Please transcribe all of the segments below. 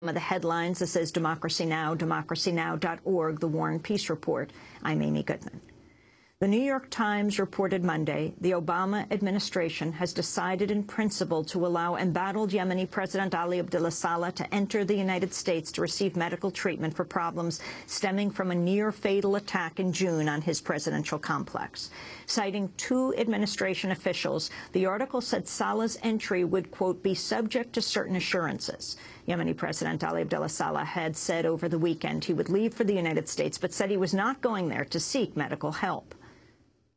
Of the headlines, this is Democracy Now!, democracynow.org, The War and Peace Report. I'm Amy Goodman. The New York Times reported Monday the Obama administration has decided in principle to allow embattled Yemeni President Abdullah Saleh to enter the United States to receive medical treatment for problems stemming from a near-fatal attack in June on his presidential complex. Citing two administration officials, the article said Saleh's entry would, quote, be subject to certain assurances. Yemeni President Abdullah Saleh had said over the weekend he would leave for the United States, but said he was not going there to seek medical help.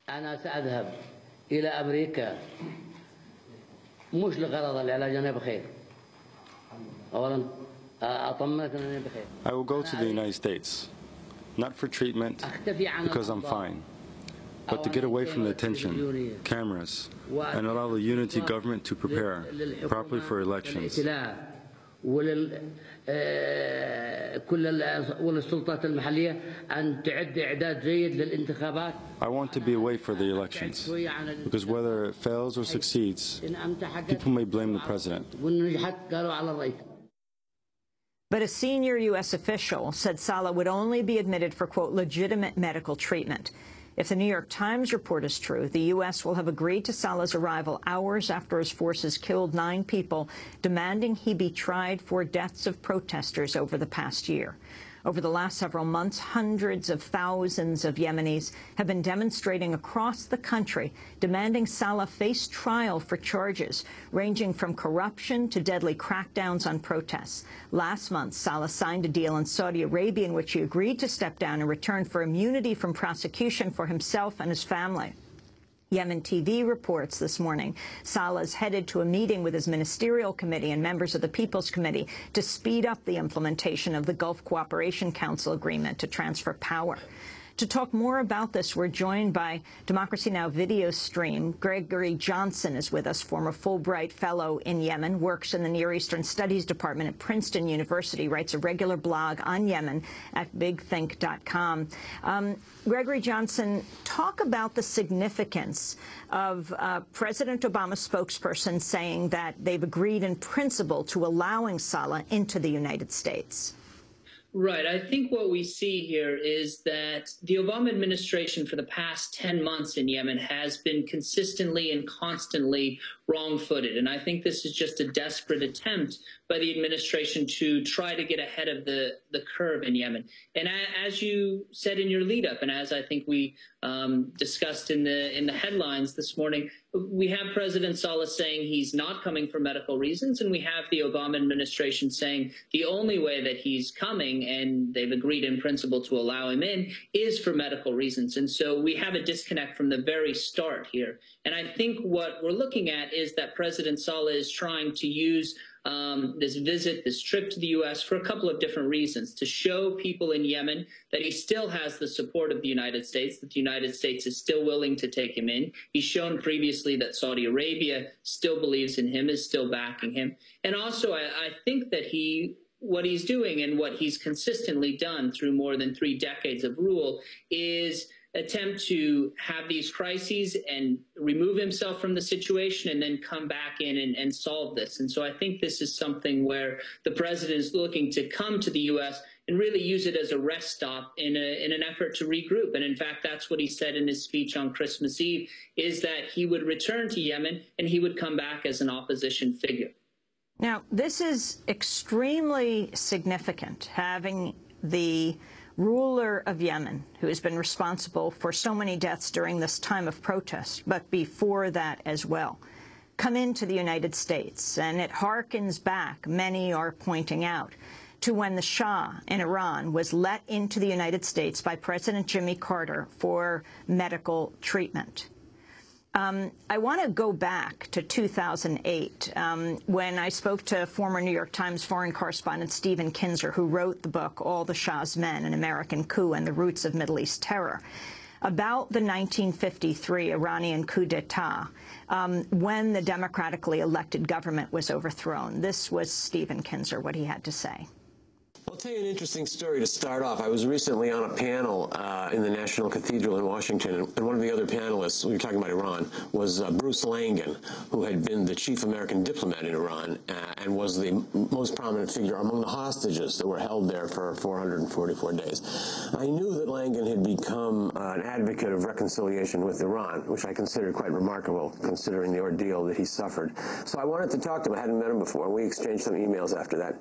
أنا سأذهب إلى أمريكا مش لغرض العلاج أنا بخير. أولاً أطمنك أنني بخير. I will go to the United States, not for treatment, because I'm fine, but to get away from the attention, cameras, and allow the unity government to prepare properly for elections. والسلطات المحلية أن تعد إعداد جيد للانتخابات. I want to be away for the elections, because whether it fails or succeeds, people may blame the president. But a senior U.S. official said Saleh would only be admitted for, quote, legitimate medical treatment. If the New York Times report is true, the U.S. will have agreed to Saleh's arrival hours after his forces killed 9 people, demanding he be tried for deaths of protesters over the past year. Over the last several months, hundreds of thousands of Yemenis have been demonstrating across the country, demanding Saleh face trial for charges ranging from corruption to deadly crackdowns on protests. Last month, Saleh signed a deal in Saudi Arabia in which he agreed to step down in return for immunity from prosecution for himself and his family. Yemen TV reports this morning Saleh's headed to a meeting with his ministerial committee and members of the People's Committee to speed up the implementation of the Gulf Cooperation Council agreement to transfer power. To talk more about this, we're joined by Democracy Now! Video stream. Gregory Johnsen is with us, former Fulbright Fellow in Yemen, works in the Near Eastern Studies Department at Princeton University, writes a regular blog on Yemen at bigthink.com. Gregory Johnsen, talk about the significance of President Obama's spokesperson saying that they've agreed in principle to allowing Saleh into the United States. Right. I think what we see here is that the Obama administration for the past 10 months in Yemen has been consistently and constantly wrong-footed. And I think this is just a desperate attempt by the administration to try to get ahead of the curve in Yemen. And as you said in your lead-up, and as I think we discussed in the headlines this morning, we have President Saleh saying he's not coming for medical reasons, and we have the Obama administration saying the only way that he's coming, and they've agreed in principle to allow him in, is for medical reasons. And so we have a disconnect from the very start here. And I think what we're looking at is that President Saleh is trying to use this visit, this trip to the U.S. for a couple of different reasons: to show people in Yemen that he still has the support of the United States, that the United States is still willing to take him in. He's shown previously that Saudi Arabia still believes in him, is still backing him. And also, I think that what he's doing and what he's consistently done through more than 3 decades of rule is attempt to have these crises and remove himself from the situation and then come back in and solve this. And so I think this is something where the president is looking to come to the U.S. and really use it as a rest stop in an effort to regroup. And in fact, that's what he said in his speech on Christmas Eve, is that he would return to Yemen and he would come back as an opposition figure. Now, this is extremely significant, having the ruler of Yemen, who has been responsible for so many deaths during this time of protest, but before that as well, come into the United States. And it harkens back, many are pointing out, to when the Shah in Iran was let into the United States by President Jimmy Carter for medical treatment. I want to go back to 2008, when I spoke to former New York Times foreign correspondent Stephen Kinzer, who wrote the book All the Shah's Men, An American Coup and the Roots of Middle East Terror, about the 1953 Iranian coup d'etat, when the democratically elected government was overthrown. This was Stephen Kinzer, what he had to say. Well, tell you an interesting story to start off. I was recently on a panel in the National Cathedral in Washington, and one of the other panelists, we were talking about Iran, was Bruce Langan, who had been the chief American diplomat in Iran and was the most prominent figure among the hostages that were held there for 444 days. I knew that Langan had become an advocate of reconciliation with Iran, which I considered quite remarkable, considering the ordeal that he suffered. So I wanted to talk to him. I hadn't met him before, and we exchanged some emails after that.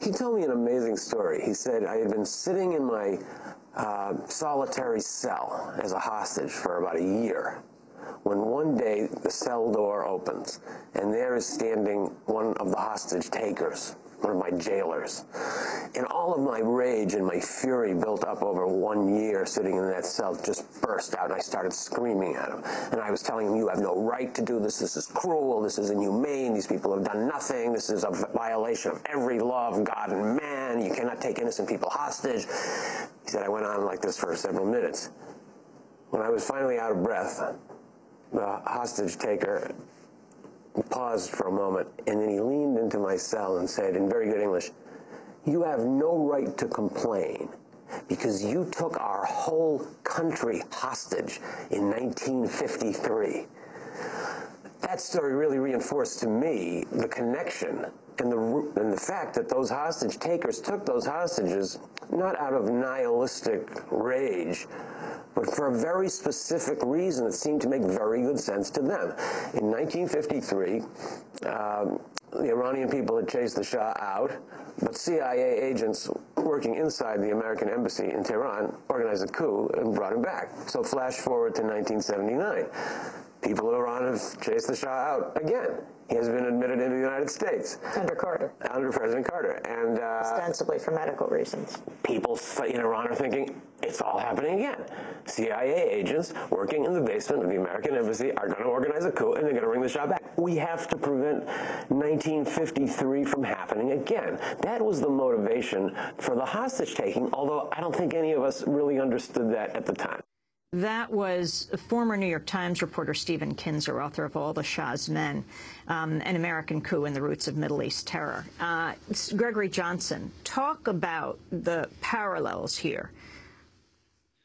He told me an amazing story. He said, I had been sitting in my solitary cell as a hostage for about a year, when one day the cell door opens, and there is standing one of the hostage takers, one of my jailers. And all of my rage and my fury built up over 1 year sitting in that cell just burst out, and I started screaming at him. And I was telling him, you have no right to do this. This is cruel. This is inhumane. These people have done nothing. This is a violation of every law of God and man. You cannot take innocent people hostage. He said, I went on like this for several minutes. When I was finally out of breath, the hostage taker paused for a moment, and then he leaned into my cell and said in very good English, you have no right to complain because you took our whole country hostage in 1953. That story really reinforced to me the connection and the fact that those hostage takers took those hostages not out of nihilistic rage, but for a very specific reason that seemed to make very good sense to them. In 1953, the Iranian people had chased the Shah out, but CIA agents working inside the American embassy in Tehran organized a coup and brought him back. So flash forward to 1979. People of Iran have chased the Shah out again. He has been admitted into the United States. Under Carter. Under President Carter. And ostensibly for medical reasons. People in Iran are thinking, it's all happening again. CIA agents working in the basement of the American embassy are going to organize a coup, and they're going to bring the Shah back. We have to prevent 1953 from happening again. That was the motivation for the hostage-taking, although I don't think any of us really understood that at the time. That was former New York Times reporter Stephen Kinzer, author of All the Shah's Men, An American Coup and the Roots of Middle East Terror. Gregory Johnsen, talk about the parallels here.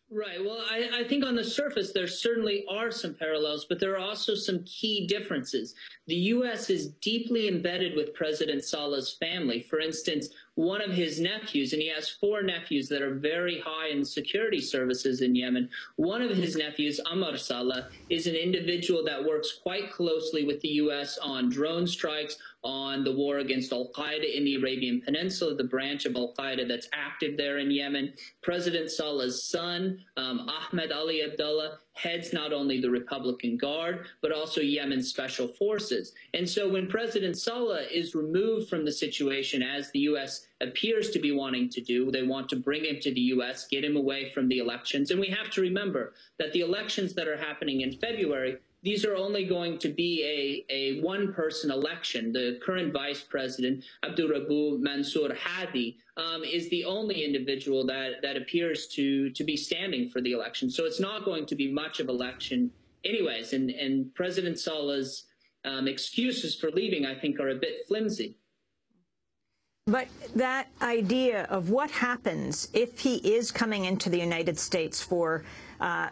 Right. Well, I think on the surface, there certainly are some parallels, but there are also some key differences. The U.S. is deeply embedded with President Saleh's family. For instance, one of his nephews, and he has 4 nephews that are very high in security services in Yemen. One of his nephews, Ammar Saleh, is an individual that works quite closely with the U.S. on drone strikes, on the war against al-Qaeda in the Arabian Peninsula, the branch of al-Qaeda that's active there in Yemen. President Saleh's son, Ahmed Ali Abdullah, heads not only the Republican Guard, but also Yemen's special forces. And so when President Saleh is removed from the situation, as the U.S. appears to be wanting to do, they want to bring him to the U.S., get him away from the elections. And we have to remember that the elections that are happening in February, these are only going to be a one-person election. The current vice president, Abdullah Mansour Hadi, is the only individual that appears to be standing for the election. So it's not going to be much of an election anyways. And President Saleh's excuses for leaving, I think, are a bit flimsy. But that idea of what happens if he is coming into the United States for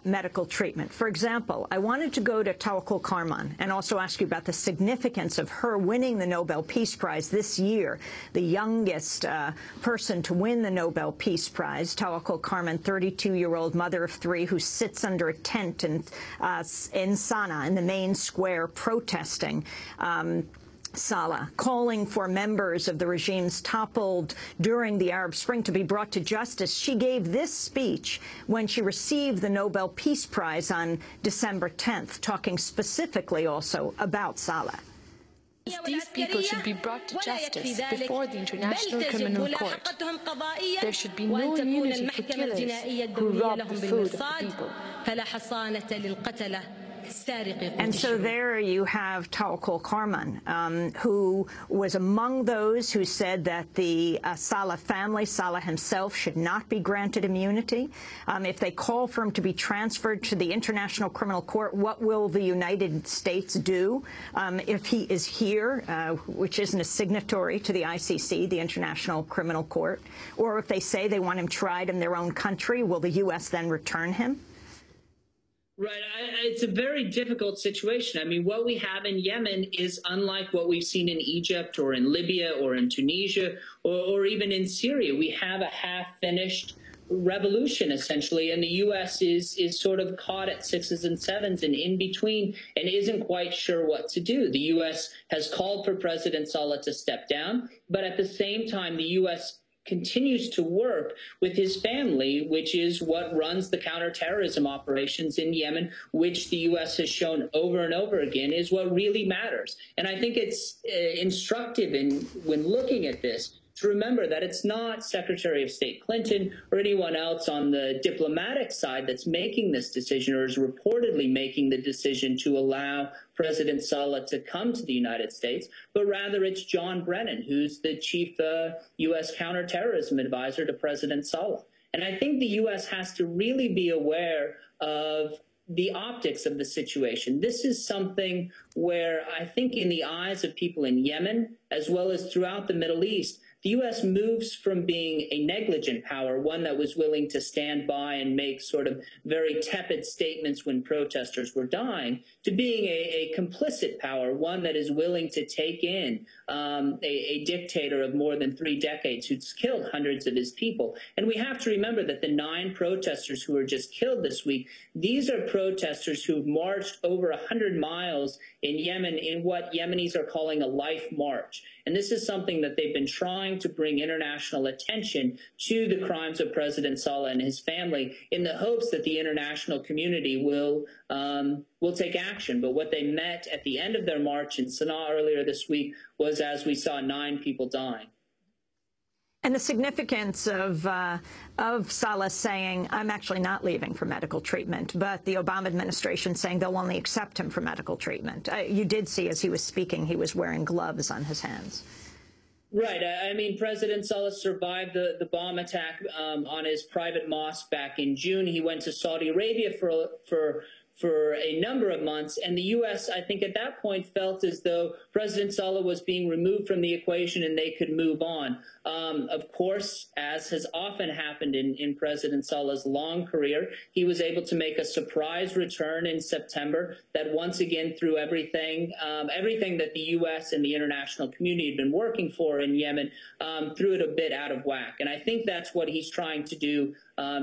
medical treatment. For example, I wanted to go to Tawakkol Karman and also ask you about the significance of her winning the Nobel Peace Prize this year, the youngest person to win the Nobel Peace Prize. Tawakkol Karman, 32-year-old mother of 3 who sits under a tent in Sana'a, in the main square, protesting. Saleh, calling for members of the regimes toppled during the Arab Spring to be brought to justice. She gave this speech when she received the Nobel Peace Prize on December 10th, talking specifically also about Saleh. These people should be brought to justice before the International Criminal Court. There should be no immunity for killers who rob the food of the people. And so there you have Tawakkol Karman, who was among those who said that the Saleh family, Saleh himself, should not be granted immunity. If they call for him to be transferred to the International Criminal Court, what will the United States do if he is here, which isn't a signatory to the ICC, the International Criminal Court? Or if they say they want him tried in their own country, will the U.S. then return him? Right. It's a very difficult situation. I mean, what we have in Yemen is unlike what we've seen in Egypt or in Libya or in Tunisia or even in Syria. We have a half-finished revolution, essentially, and the U.S. is sort of caught at sixes and sevens and in between and isn't quite sure what to do. The U.S. has called for President Saleh to step down, but at the same time, the U.S. continues to work with his family, which is what runs the counterterrorism operations in Yemen, which the U.S. has shown over and over again is what really matters. And I think it's instructive when looking at this to remember that it's not Secretary of State Clinton or anyone else on the diplomatic side that's making this decision or is reportedly making the decision to allow President Saleh to come to the United States, but rather it's John Brennan, who's the chief U.S. counterterrorism advisor to President Saleh. And I think the U.S. has to really be aware of the optics of the situation. This is something where I think in the eyes of people in Yemen, as well as throughout the Middle East, the U.S. moves from being a negligent power, one that was willing to stand by and make sort of very tepid statements when protesters were dying, to being a complicit power, one that is willing to take in a dictator of more than 3 decades who's killed hundreds of his people. And we have to remember that the 9 protesters who were just killed this week, these are protesters who've marched over 100 miles in Yemen in what Yemenis are calling a life march. And this is something that they've been trying to bring international attention to the crimes of President Saleh and his family in the hopes that the international community will take action. But what they met at the end of their march in Sana'a earlier this week was, as we saw, 9 people dying. And the significance of Saleh saying, I'm actually not leaving for medical treatment, but the Obama administration saying they'll only accept him for medical treatment. You did see as he was speaking, he was wearing gloves on his hands. Right. I mean, President Saleh survived the bomb attack on his private mosque back in June. He went to Saudi Arabia for a number of months, and the U.S., I think at that point, felt as though President Saleh was being removed from the equation and they could move on. Of course, as has often happened in President Saleh's long career, he was able to make a surprise return in September that once again threw everything that the U.S. and the international community had been working for in Yemen, threw it a bit out of whack. And I think that's what he's trying to do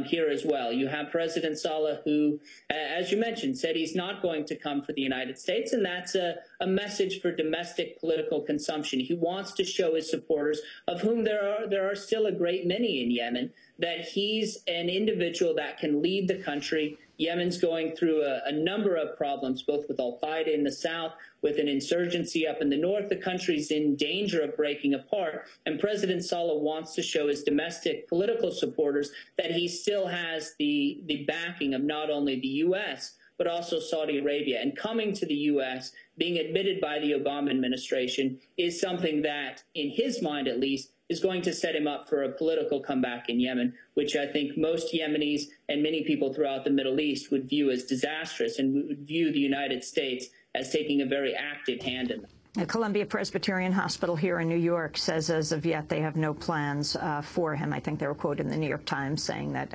here as well. You have President Saleh who, as you mentioned, said he's not going to come for the United States, and that's a message for domestic political consumption. He wants to show his supporters, of whom there are still a great many in Yemen, that he's an individual that can lead the country. Yemen's going through a number of problems, both with al-Qaeda in the south, with an insurgency up in the north. The country's in danger of breaking apart, and President Saleh wants to show his domestic political supporters that he still has the backing of not only the U.S., but also Saudi Arabia. And coming to the U.S., being admitted by the Obama administration, is something that, in his mind at least, is going to set him up for a political comeback in Yemen, which I think most Yemenis and many people throughout the Middle East would view as disastrous and would view the United States as taking a very active hand in that. The Columbia Presbyterian Hospital here in New York says as of yet they have no plans for him. I think they were quoted in the New York Times saying that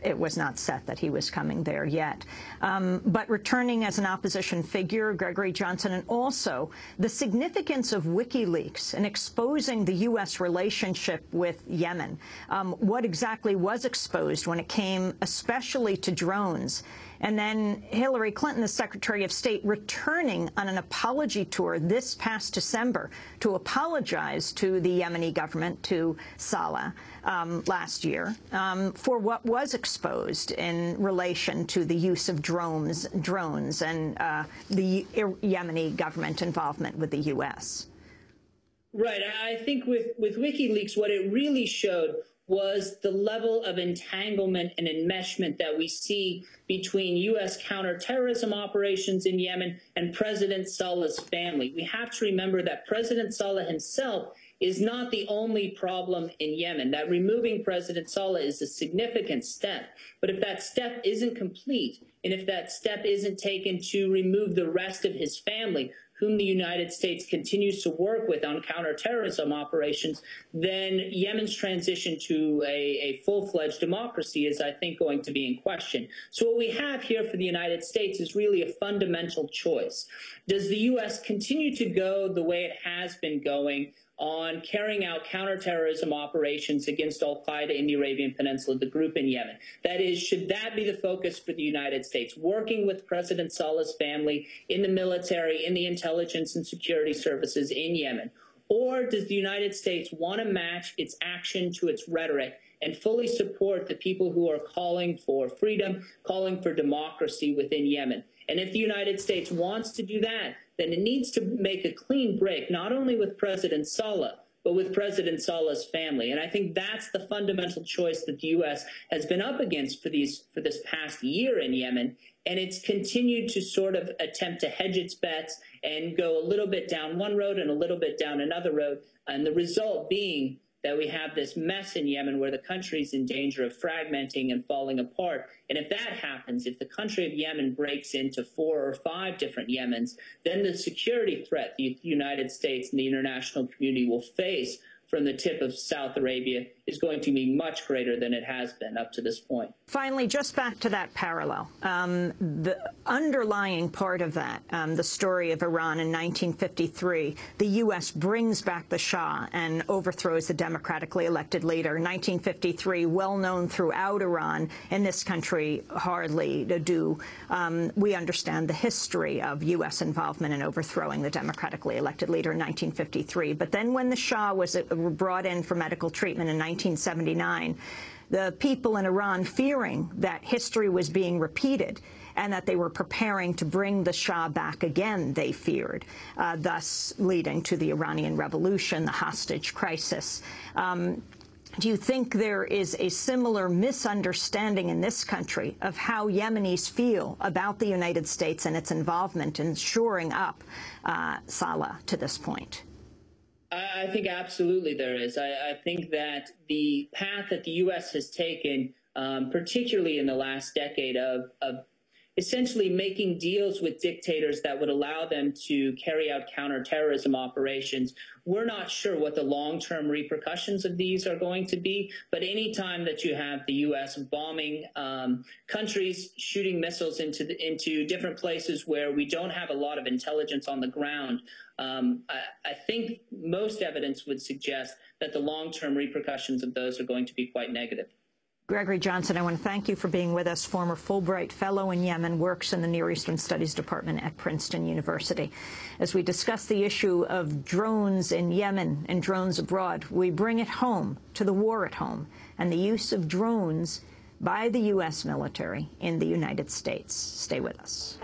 it was not set that he was coming there yet. But returning as an opposition figure, Gregory Johnsen, and also the significance of WikiLeaks and exposing the U.S. relationship with Yemen. What exactly was exposed when it came especially to drones? And then Hillary Clinton, the Secretary of State, returning on an apology tour this past December to apologize to the Yemeni government, to Saleh, last year, for what was exposed in relation to the use of drones and the Yemeni government involvement with the U.S. Right. I think with WikiLeaks, what it really showed was the level of entanglement and enmeshment that we see between U.S. counterterrorism operations in Yemen and President Saleh's family. We have to remember that President Saleh himself is not the only problem in Yemen, that removing President Saleh is a significant step. But if that step isn't complete, and if that step isn't taken to remove the rest of his family, whom the United States continues to work with on counterterrorism operations, then Yemen's transition to a full-fledged democracy is, I think, going to be in question. So what we have here for the United States is really a fundamental choice. Does the U.S. continue to go the way it has been going on carrying out counterterrorism operations against al-Qaeda in the Arabian Peninsula, the group in Yemen? That is, should that be the focus for the United States, working with President Saleh's family in the military, in the intelligence and security services in Yemen? Or does the United States want to match its action to its rhetoric and fully support the people who are calling for freedom, calling for democracy within Yemen? And if the United States wants to do that, then it needs to make a clean break, not only with President Saleh, but with President Saleh's family. And I think that's the fundamental choice that the U.S. has been up against for this past year in Yemen. And it's continued to sort of attempt to hedge its bets and go a little bit down one road and a little bit down another road. And the result being that we have this mess in Yemen where the country is in danger of fragmenting and falling apart. And if that happens, if the country of Yemen breaks into 4 or 5 different Yemens, then the security threat the United States and the international community will face from the tip of South Arabia is going to be much greater than it has been up to this point. Finally, just back to that parallel, the underlying part of that, the story of Iran in 1953, the U.S. brings back the Shah and overthrows the democratically elected leader. 1953, well known throughout Iran, in this country hardly do. We understand the history of U.S. involvement in overthrowing the democratically elected leader in 1953. But then when the Shah was brought in for medical treatment in 1979, the people in Iran, fearing that history was being repeated and that they were preparing to bring the Shah back again, they feared, thus leading to the Iranian Revolution, the hostage crisis. Do you think there is a similar misunderstanding in this country of how Yemenis feel about the United States and its involvement in shoring up Saleh to this point? I think absolutely there is. I think that the path that the U.S. has taken, particularly in the last decade, of essentially making deals with dictators that would allow them to carry out counterterrorism operations, we're not sure what the long-term repercussions of these are going to be. But any time that you have the U.S. bombing countries, shooting missiles into different places where we don't have a lot of intelligence on the ground, I think most evidence would suggest that the long-term repercussions of those are going to be quite negative. Gregory Johnsen, I want to thank you for being with us. Former Fulbright Fellow in Yemen, works in the Near Eastern Studies Department at Princeton University. As we discuss the issue of drones in Yemen and drones abroad, we bring it home to the war at home and the use of drones by the U.S. military in the United States. Stay with us.